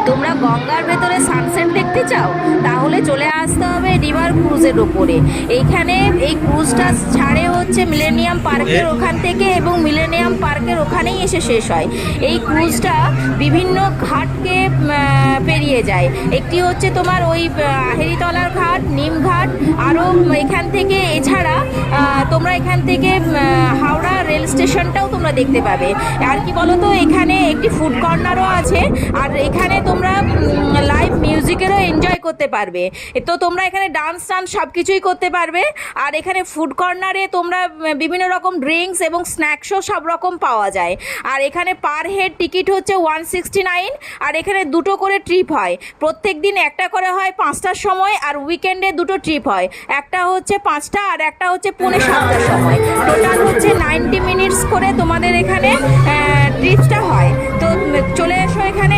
তোমরা গঙ্গার ভেতরে সানসেট দেখতে চাও, তাহলে চলে আসতে হবে রিভার ক্রুজের ওপরে। এইখানে এই ক্রুজটা ছাড়ে হচ্ছে মিলেনিয়াম পার্কের ওখান থেকে, এবং মিলেনিয়াম পার্কের ওখানেই এসে শেষ হয়। এই ক্রুজটা বিভিন্ন ঘাটকে পেরিয়ে যায়। একটি হচ্ছে তোমার ওই আহেরিতলার ঘাট, নিম ঘাট, আরও এখান থেকে এছাড়া তোমরা এখান থেকে হাওড়া রেল স্টেশনটাও তোমরা দেখতে পাবে। আর কি বলো তো, এখানে একটি ফুড কর্নারও আছে, আর এখানে তোমরা লাইভ মিউজিকেরও এনজয় করতে পারবে। তো তোমরা এখানে ডান্স সব কিছুই করতে পারবে। আর এখানে ফুড কর্নারে তোমরা বিভিন্ন রকম ড্রিঙ্কস এবং স্ন্যাক্সও সব রকম পাওয়া যায়। আর এখানে পার হেড টিকিট হচ্ছে 169, আর এখানে দুটো করে ট্রিপ হয়। প্রত্যেক দিন একটা করে হয় 5টার সময়, আর উইকেন্ডে দুটো ট্রিপ হয়, একটা হচ্ছে 5টা আর একটা হচ্ছে 6:45টার সময়। টোটাল হচ্ছে 90 মিনিটস করে তোমাদের এখানে ট্রিপসটা হয়। তো চলে এসো এখানে,